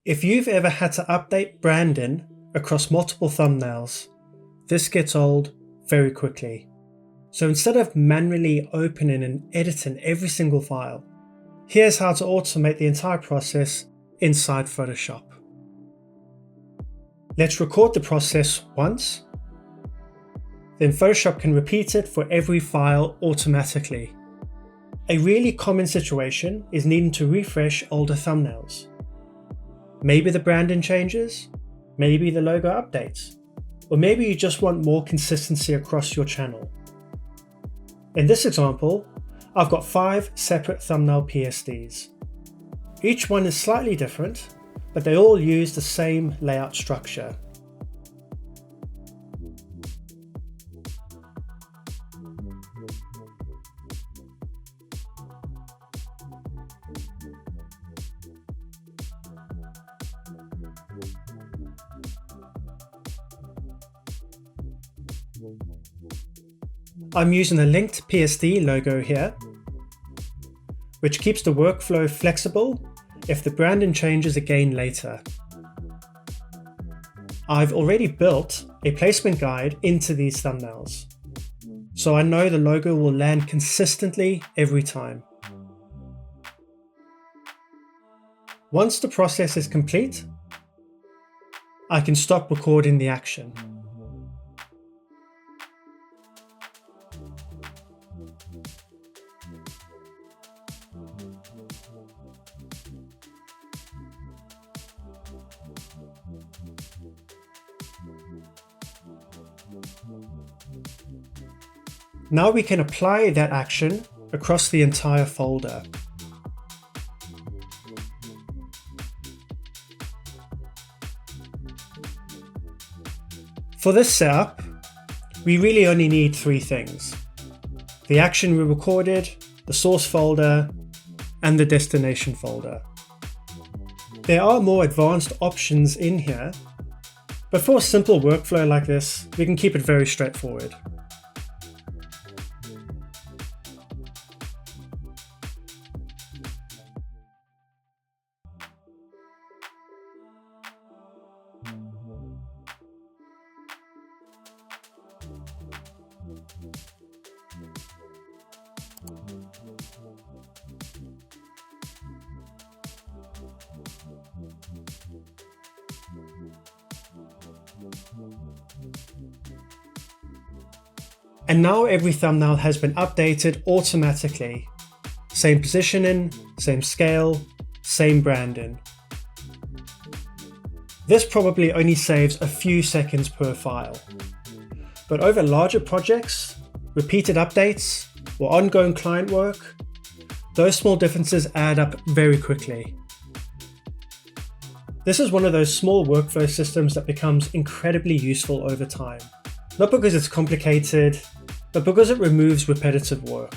If you've ever had to update branding across multiple thumbnails, this gets old very quickly. So instead of manually opening and editing every single file, here's how to automate the entire process inside Photoshop. Let's record the process once, then Photoshop can repeat it for every file automatically. A really common situation is needing to refresh older thumbnails. Maybe the branding changes, maybe the logo updates, or maybe you just want more consistency across your channel. In this example, I've got 5 separate thumbnail PSDs. Each one is slightly different, but they all use the same layout structure. I'm using a linked PSD logo here, which keeps the workflow flexible if the branding changes again later. I've already built a placement guide into these thumbnails, so I know the logo will land consistently every time. Once the process is complete, I can stop recording the action. Now we can apply that action across the entire folder. For this setup, we really only need 3 things: the action we recorded, the source folder, and the destination folder. There are more advanced options in here, but for a simple workflow like this, we can keep it very straightforward. And now every thumbnail has been updated automatically. Same positioning, same scale, same branding. This probably only saves a few seconds per file. But over larger projects, repeated updates, or ongoing client work, those small differences add up very quickly. This is one of those small workflow systems that becomes incredibly useful over time. Not because it's complicated, but because it removes repetitive work.